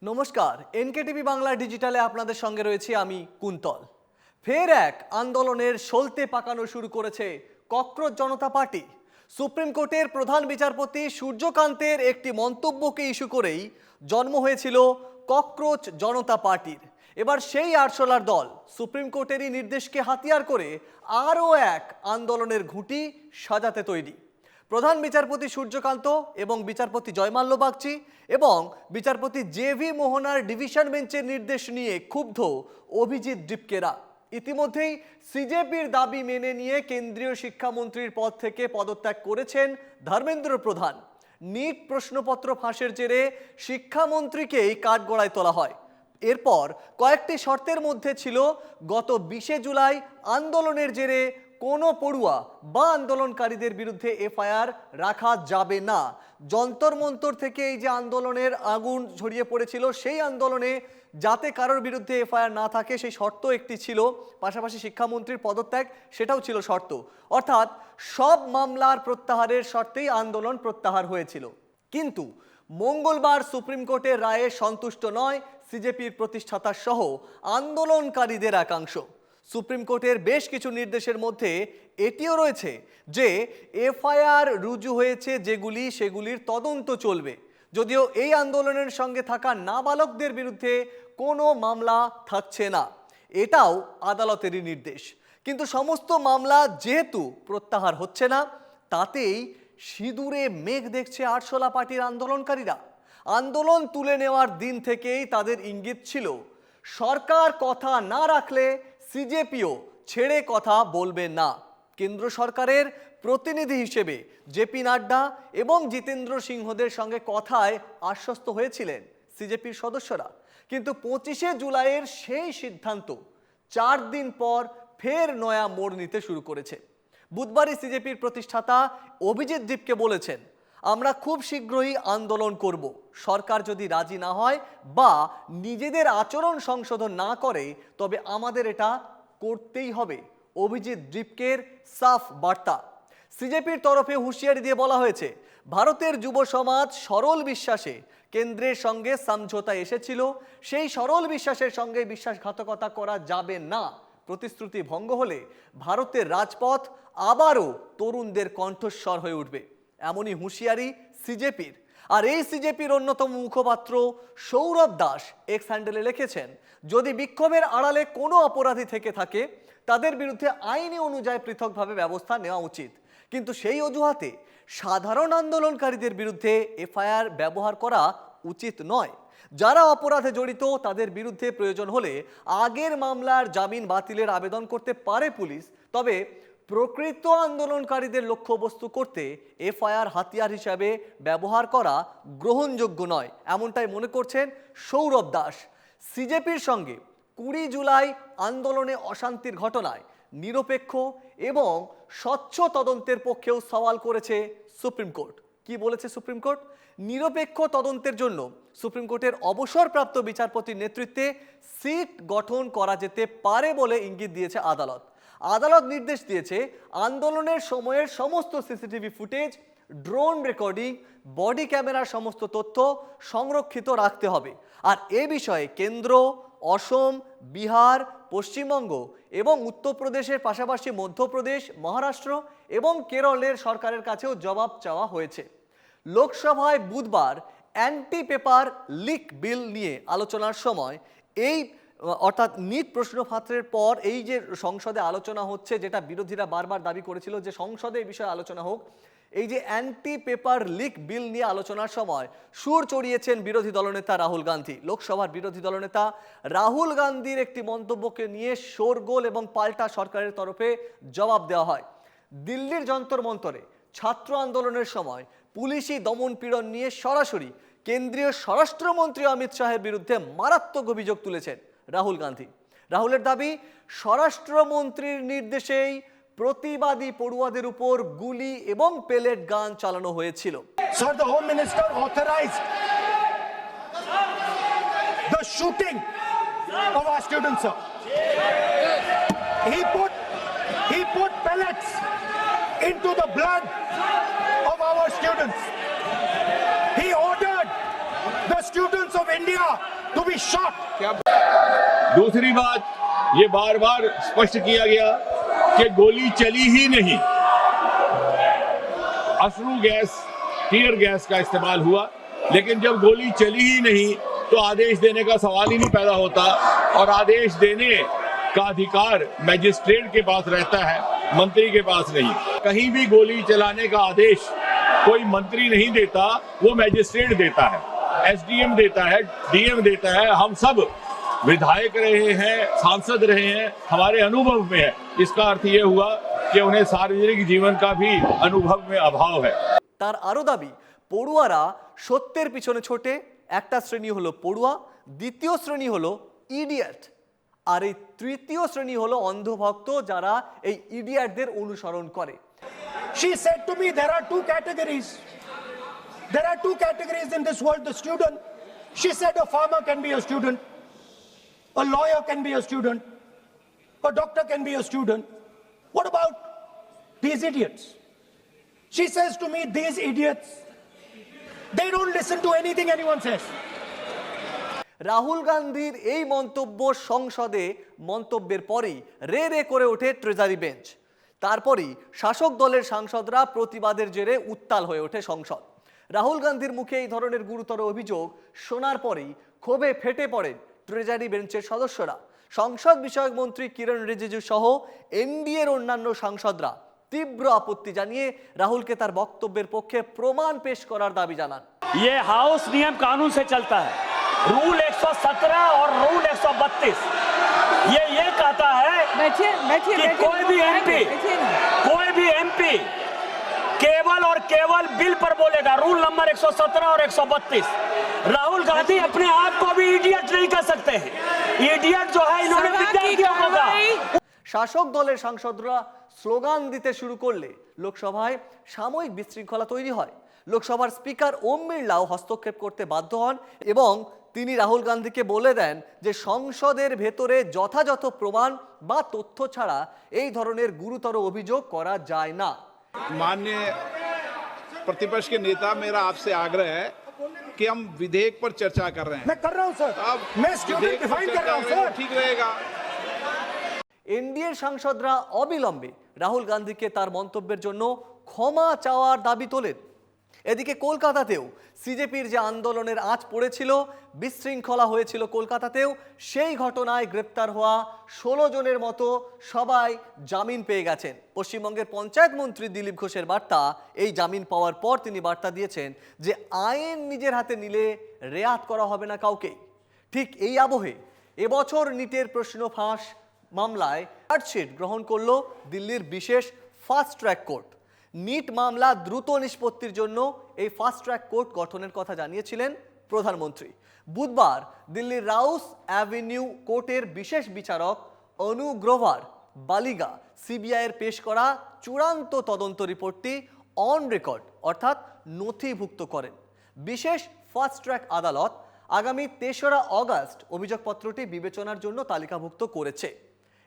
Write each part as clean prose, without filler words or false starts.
নমস্কার, এনকেটিভি বাংলা ডিজিটালে আপনাদের সঙ্গে রয়েছি আমি কুন্তল। ফের এক আন্দোলনের সলতে পাকানো শুরু করেছে ককরোচ জনতা পার্টি। সুপ্রিম কোর্টের প্রধান বিচারপতি সূর্যকান্তের একটি মন্তব্যকে ইস্যু করেই জন্ম হয়েছিল ককরোচ জনতা পার্টির। এবার সেই আরশোলার দল সুপ্রিম কোর্টেরই নির্দেশকে হাতিয়ার করে আরও এক আন্দোলনের ঘুঁটি সাজাতে তৈরি। প্রধান বিচারপতি সূর্যকান্ত এবং বিচারপতি জয়মাল্য বাগচি এবং বিচারপতি জেভি মোহনার ডিভিশন বেঞ্চের নির্দেশ নিয়ে ক্ষুব্ধ অভিজিৎ ডিপকেরা ইতিমধ্যেই সিজেপির দাবি মেনে নিয়ে কেন্দ্রীয় শিক্ষামন্ত্রীর পদ থেকে পদত্যাগ করেছেন ধর্মেন্দ্র প্রধান। নিট প্রশ্নপত্র ফাঁসের জেরে শিক্ষামন্ত্রীকেই কাঠগড়ায় তোলা হয়। এরপর কয়েকটি শর্তের মধ্যে ছিল গত 20শে জুলাই আন্দোলনের জেরে কোনো পড়ুয়া বা আন্দোলনকারীদের বিরুদ্ধে এফআইআর রাখা যাবে না। যন্তর মন্তর থেকে এই যে আন্দোলনের আগুন ছড়িয়ে পড়েছিল, সেই আন্দোলনে যাতে কারোর বিরুদ্ধে এফআইআর না থাকে সেই শর্ত একটি ছিল, পাশাপাশি শিক্ষামন্ত্রীর পদত্যাগ সেটাও ছিল শর্ত। অর্থাৎ সব মামলার প্রত্যাহারের শর্তেই আন্দোলন প্রত্যাহার হয়েছিল। কিন্তু মঙ্গলবার সুপ্রিম কোর্টের রায়ে সন্তুষ্ট নয় সিজেপির প্রতিষ্ঠাতা সহ আন্দোলনকারীদের একাংশ। সুপ্রিম কোর্টের বেশ কিছু নির্দেশের মধ্যে এটিও রয়েছে যে এফআইআর রুজু হয়েছে যেগুলি, সেগুলির তদন্ত চলবে। যদিও এই আন্দোলনের সঙ্গে থাকা নাবালকদের বিরুদ্ধে কোনো মামলা থাকছে না, এটাও আদালতেরই নির্দেশ। কিন্তু সমস্ত মামলা যেহেতু প্রত্যাহার হচ্ছে না, তাতেই সিঁদুরে মেঘ দেখছে আরশোলা পার্টির আন্দোলনকারীরা। আন্দোলন তুলে নেওয়ার দিন থেকেই তাদের ইঙ্গিত ছিল সরকার কথা না রাখলে সিজেপিও ছেড়ে কথা বলবে না। কেন্দ্র সরকারের প্রতিনিধি হিসেবে জেপি নাড্ডা এবং জিতেন্দ্র সিংহদের সঙ্গে কথায় আশ্বস্ত হয়েছিলেন সিজেপির সদস্যরা। কিন্তু 25শে জুলাইয়ের সেই সিদ্ধান্ত 4 দিন পর ফের নয়া মোড় নিতে শুরু করেছে। বুধবারই সিজেপির প্রতিষ্ঠাতা অভিজিৎ দীপকে বলেছেন, আমরা খুব শীঘ্রই আন্দোলন করব। সরকার যদি রাজি না হয় বা নিজেদের আচরণ সংশোধন না করে তবে আমাদের এটা করতেই হবে। অভিজিৎ দীপকের সাফ বার্তা। সিজেপির তরফে হুঁশিয়ারি দিয়ে বলা হয়েছে, ভারতের যুব সমাজ সরল বিশ্বাসে কেন্দ্রের সঙ্গে সমঝোতা এসেছিল, সেই সরল বিশ্বাসের সঙ্গে বিশ্বাসঘাতকতা করা যাবে না। প্রতিশ্রুতি ভঙ্গ হলে ভারতের রাজপথ আবারও তরুণদের কণ্ঠস্বর হয়ে উঠবে, এমনই হুঁশিয়ারি সিজেপির। আর এই সিজেপির অন্যতম মুখপাত্র সৌরভ দাস এক্স হ্যান্ডেলে লিখেছেন, যদি বিক্ষোভের আড়ালে কোনো অপরাধী থেকে থাকে তাদের বিরুদ্ধে আইনি অনুযায়ী পৃথকভাবে ব্যবস্থা নেওয়া উচিত, কিন্তু সেই অজুহাতে সাধারণ আন্দোলনকারীদের বিরুদ্ধে এফআইআর ব্যবহার করা উচিত নয়। যারা অপরাধে জড়িত তাদের বিরুদ্ধে প্রয়োজন হলে আগের মামলার জামিন বাতিলের আবেদন করতে পারে পুলিশ, তবে প্রকৃত আন্দোলনকারীদের লক্ষ্যবস্তু করতে এফআইআর হাতিয়ার হিসাবে ব্যবহার করা গ্রহণযোগ্য নয়, এমনটাই মনে করছেন সৌরভ দাস। সিজেপির সঙ্গে 20 জুলাই আন্দোলনে অশান্তির ঘটনায় নিরপেক্ষ এবং স্বচ্ছ তদন্তের পক্ষেও সওয়াল করেছে সুপ্রিম কোর্ট। কি বলেছে সুপ্রিম কোর্ট? নিরপেক্ষ তদন্তের জন্য সুপ্রিম কোর্টের অবসরপ্রাপ্ত বিচারপতির নেতৃত্বে সিট গঠন করা যেতে পারে বলে ইঙ্গিত দিয়েছে আদালত। আদালত নির্দেশ দিয়েছে আন্দোলনের সময়ের সমস্ত CCTV footage, drone recording, body ক্যামেরার সমস্ত তথ্য সংরক্ষিত রাখতে হবে। আর এ বিষয়ে কেন্দ্র, অসম, বিহার, পশ্চিমবঙ্গ এবং উত্তরপ্রদেশের পাশাপাশি মধ্যপ্রদেশ, মহারাষ্ট্র এবং কেরলের সরকারের কাছেও জবাব চাওয়া হয়েছে। লোকসভায় বুধবার অ্যান্টি পেপার লিক বিল নিয়ে আলোচনার সময় এই অর্থাৎ নিট প্রশ্নপত্রের পর এই যে সংসদে আলোচনা হচ্ছে, যেটা বিরোধীরা বারবার দাবি করেছিল যে সংসদে এই বিষয়ে আলোচনা হোক, এই যে অ্যান্টি পেপার লিক বিল নিয়ে আলোচনার সময় সুর চড়িয়েছেন বিরোধী দলনেতা রাহুল গান্ধী। লোকসভার বিরোধী দলনেতা রাহুল গান্ধীর একটি মন্তব্যকে নিয়ে শোরগোল এবং পাল্টা সরকারের তরফে জবাব দেওয়া হয়। দিল্লির যন্তর মন্তরে ছাত্র আন্দোলনের সময় পুলিশি দমন পীড়ন নিয়ে সরাসরি কেন্দ্রীয় স্বরাষ্ট্রমন্ত্রী অমিত শাহের বিরুদ্ধে মারাত্মক অভিযোগ তুলেছেন রাহুল গান্ধী। রাহুলের দাবি, স্বরাষ্ট্রমন্ত্রীর নির্দেশেই প্রতিবাদী পড়ুয়াদের উপর গুলি এবং পেলেট গান চালানো হয়েছিল। Sir, the Home Minister authorized the shooting of our students, sir. He put pellets into the blood of our students. He ordered the students of India to be shot. दूसरी बात, ये बार बार स्पष्ट किया गया कि गोली चली ही नहीं, अश्रु गैस, टीयर गैस का इस्तेमाल हुआ, लेकिन जब गोली चली ही नहीं तो आदेश देने का सवाल ही नहीं पैदा होता। और आदेश देने का अधिकार मैजिस्ट्रेट के पास रहता है, मंत्री के पास नहीं। कहीं भी गोली चलाने का आदेश कोई मंत्री नहीं देता, वो मैजिस्ट्रेट देता है, एसडीएम देता है, डीएम देता है। हम सब विधायक रहे हैं, सांसद रहे हैं, हमारे अनुभव में है। इसका अर्थ ये हुआ कि उन्हें सार्वजनिक जीवन का भी अनुभव में अभाव है। তার আরো দাবি, পড়ুয়ারা সত্যের পিছনে ছোটে, একটা শ্রেণী হলো পড়ুয়া, দ্বিতীয় শ্রেণী হলো ইডিয়েট, আর এই তৃতীয় শ্রেণী হলো অন্ধভক্ত যারা এই ইডিয়েটদের অনুসরণ করে। She said to me, there are two categories. There are two categories in this world, the student. She said a farmer can be a student, a lawyer can be a student, a doctor can be a student. What about these idiots? She says to me, these idiots, they don't listen to anything anyone says. Rahul গান্ধীর এই মন্তব্য সংসদে মন্তব্যের পরেই রে রে করে ওঠে ট্রেজারি বেঞ্চ। তারপরই শাসক দলের সাংসদরা প্রতিবাদের জেরে উত্তাল হয়ে ওঠে সংসদ। রাহুল গান্ধীর মুখে এই ধরনের গুরুতর অভিযোগ শোনার পরেই ক্ষোভে ফেটে পড়েন ট্রেজারি বেঞ্চের সদস্যরা। সংসদ বিষয়ক মন্ত্রী কিরণ রিজিজু সহ এনডিএর অন্যান্য সাংসদরা তীব্র আপত্তি জানিয়ে রাহুলকে তার বক্তব্যের পক্ষে প্রমাণ পেশ করার দাবি জানান। ये हाउस नियम कानून से चलता है, रूल 117 और रूल 132 ये कहता है बैठिए बैठिए कि कोई भी एमपी केवल और केवल बिल पर बोलेगा। रूल नंबर 117 और 132। राहुल गांधी अपने आप को भी इडियट नहीं कर सकते हैं। इडियट जो है इन्होंने विद्यार्थियों को कहा। শাসক দলের সাংসদরা স্লোগান দিতে শুরু করলে লোকসভায় সাময়িক বিশৃঙ্খলা তৈরি হয়। লোকসভার স্পিকার ওম বিড়লাও হস্তক্ষেপ করতে বাধ্য হন এবং তিনি রাহুল গান্ধীকে বলে দেন যে সংসদের ভেতরে যথাযথ প্রমাণ বা তথ্য ছাড়া এই ধরনের গুরুতর অভিযোগ করা যায় না। माननीय प्रतिपक्ष के नेता, मेरा आपसे आग्रह है कि हम विधेयक पर चर्चा कर रहे हैं। मैं कर रहा हूं सर, अब मैं स्टूडेंट विधेयक पर डिफाइन कर चर्चा रहा हूं करें तो सर। ठीक रहेगा। এনডিএর সাংসদরা অবিলম্বে রাহুল গান্ধীকে তার মন্তব্যের জন্য ক্ষমা চাওয়ার দাবি তোলেন। এদিকে কলকাতাতেও সিজেপির যে আন্দোলনের আঁচ পড়েছিল, বিশৃঙ্খলা হয়েছিল কলকাতাতেও, সেই ঘটনায় গ্রেপ্তার হওয়া 16 জনের মতো সবাই জামিন পেয়ে গেছেন। পশ্চিমবঙ্গের পঞ্চায়েত মন্ত্রী দিলীপ ঘোষের বার্তা, এই জামিন পাওয়ার পর তিনি বার্তা দিয়েছেন যে আইন নিজের হাতে নিলে রেয়াত করা হবে না কাউকে। ঠিক এই আবহে এবছর নিটের প্রশ্ন ফাঁস মামলায় চার্জশিট গ্রহণ করল দিল্লির বিশেষ ফাস্ট ট্র্যাক কোর্ট। নিট মামলা দ্রুত নিষ্পত্তির জন্য এই ফাস্ট ট্র্যাক কোর্ট গঠনের কথা জানিয়েছিলেন প্রধানমন্ত্রী। বুধবার দিল্লির রাউস অ্যাভিনিউ কোর্টের বিশেষ বিচারক অনু গ্রোভার বালিগা সিবিআইয়ের পেশ করা চূড়ান্ত তদন্ত রিপোর্টটি অন রেকর্ড অর্থাৎ নথিভুক্ত করেন। বিশেষ ফাস্ট ট্র্যাক আদালত আগামী 3রা অগস্ট অভিযোগপত্রটি বিবেচনার জন্য তালিকাভুক্ত করেছে।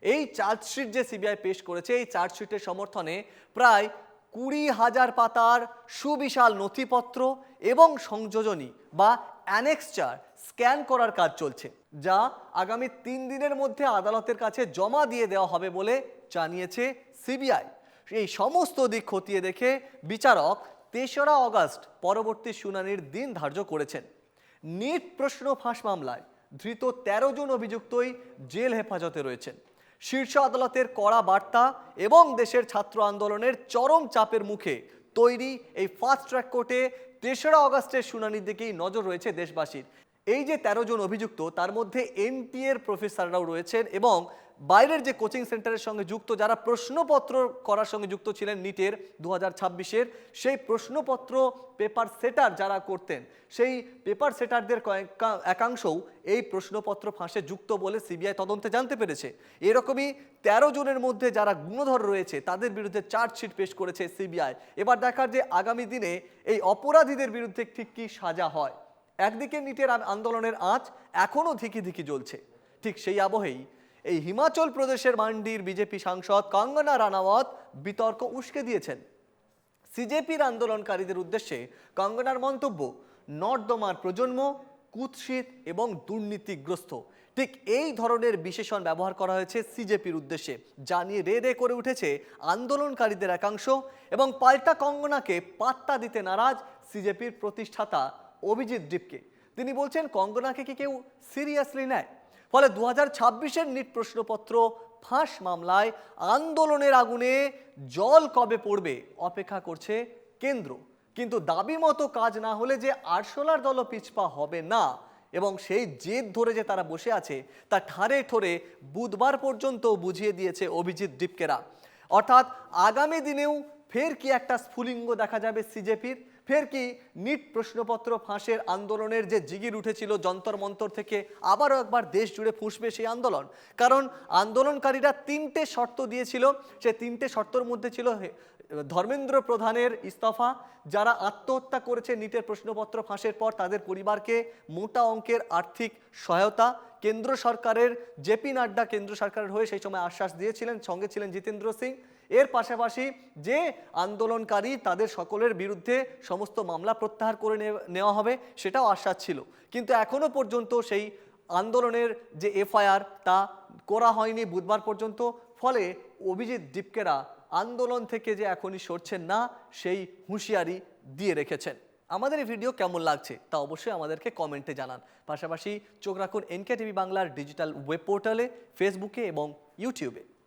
এই চার্জশিট যে সিবিআই পেশ করেছে, এই চার্জশিটের সমর্থনে প্রায় 20,000 পাতার সুবিশাল নথিপত্র এবং সংযোজনী বা অ্যানেক্সচার স্ক্যান করার কাজ চলছে, যা আগামী 3 দিনের মধ্যে আদালতের কাছে জমা দিয়ে দেওয়া হবে বলে জানিয়েছে সিবিআই। এই সমস্ত দিক খতিয়ে দেখে বিচারক 3রা অগস্ট পরবর্তী শুনানির দিন ধার্য করেছেন। নিট প্রশ্ন ফাঁস মামলায় ধৃত 13 জন অভিযুক্তই জেল হেফাজতে রয়েছেন। শীর্ষ আদালতের কড়া বার্তা এবং দেশের ছাত্র আন্দোলনের চরম চাপের মুখে তৈরি এই ফাস্ট ট্র্যাক কোর্টে 3রা অগস্টের শুনানির দিকেই নজর রয়েছে দেশবাসীর। এই যে 13 জন অভিযুক্ত, তার মধ্যে এনটিএ এর প্রফেসররাও রয়েছেন এবং বাইরের যে কোচিং সেন্টারের সঙ্গে যুক্ত, যারা প্রশ্নপত্র করার সঙ্গে যুক্ত ছিলেন নিটের 2026-এর, সেই প্রশ্নপত্র পেপার সেটার যারা করতেন, সেই পেপার সেটারদের একাংশও এই প্রশ্নপত্র ফাঁসে যুক্ত বলে সিবিআই তদন্তে জানতে পেরেছে। এরকমই 13 জনের মধ্যে যারা গুণধর রয়েছে তাদের বিরুদ্ধে চার্জশিট পেশ করেছে সিবিআই। এবার দেখার যে আগামী দিনে এই অপরাধীদের বিরুদ্ধে ঠিক কি সাজা হয়। একদিকে নিটের আন্দোলনের আঁচ এখনও ধিকি ধিকি জ্বলছে, ঠিক সেই আবহেই এই হিমাচল প্রদেশের মান্ডির বিজেপি সাংসদ কঙ্গনা রানাওয়াত বিতর্ক উস্কে দিয়েছেন। সিজেপির আন্দোলনকারীদের উদ্দেশ্যে কঙ্গনার মন্তব্য, নর্দমার প্রজন্ম কুৎসিত এবং দুর্নীতিগ্রস্ত। ঠিক এই ধরনের বিশেষণ ব্যবহার করা হয়েছে সিজেপির উদ্দেশ্যে, যা নিয়ে রে রে করে উঠেছে আন্দোলনকারীদের একাংশ এবং পাল্টা কঙ্গনাকে পাত্তা দিতে নারাজ সিজেপির প্রতিষ্ঠাতা অভিজিৎ দীপকে। তিনি বলছেন কঙ্গনাকে কি কেউ সিরিয়াসলি নেয়? ফলে 2026-এর নিট প্রশ্নপত্র ফাঁস মামলায় আন্দোলনের আগুনে জল কবে পড়বে অপেক্ষা করছে কেন্দ্র। কিন্তু দাবি মতো কাজ না হলে যে আরশোলার দলও পিছপা হবে না এবং সেই জেদ ধরে যে তারা বসে আছে তা ঠারে ঠোরে বুধবার পর্যন্ত বুঝিয়ে দিয়েছে অভিজিৎ দীপকেরা। অর্থাৎ আগামী দিনেও ফের কি একটা স্ফুলিঙ্গ দেখা যাবে সিজেপির? ফের কি নিট প্রশ্নপত্র ফাঁসের আন্দোলনের যে জিগির উঠেছিল যন্তর মন্তর থেকে আবারও একবার দেশ জুড়ে ফুঁসবে সেই আন্দোলন? কারণ আন্দোলনকারীরা 3টে শর্ত দিয়েছিল, সেই 3টে শর্তর মধ্যে ছিল ধর্মেন্দ্র প্রধানের ইস্তফা, যারা আত্মহত্যা করেছে নিটের প্রশ্নপত্র ফাঁসের পর তাদের পরিবারকে মোটা অঙ্কের আর্থিক সহায়তা, কেন্দ্র সরকারের জেপি নাড্ডা কেন্দ্র সরকারের হয়ে সেই সময় আশ্বাস দিয়েছিলেন, সঙ্গে ছিলেন জিতেন্দ্র সিং। এর পাশাপাশি যে আন্দোলনকারী তাদের সকলের বিরুদ্ধে সমস্ত মামলা প্রত্যাহার করে নেওয়া হবে সেটাও আশ্বাস ছিল। কিন্তু এখনো পর্যন্ত সেই আন্দোলনের যে এফআইআর তা করা হয়নি বুধবার পর্যন্ত। ফলে অভিজিৎ দীপকেরা আন্দোলন থেকে যে এখনই সরছেন না সেই হুঁশিয়ারি দিয়ে রেখেছেন। আমাদের এই ভিডিও কেমন লাগছে তা অবশ্যই আমাদেরকে কমেন্টে জানান। পাশাপাশি চোখ রাখুন এনকে টিভি বাংলার ডিজিটাল ওয়েব পোর্টালে, ফেসবুকে এবং ইউটিউবে।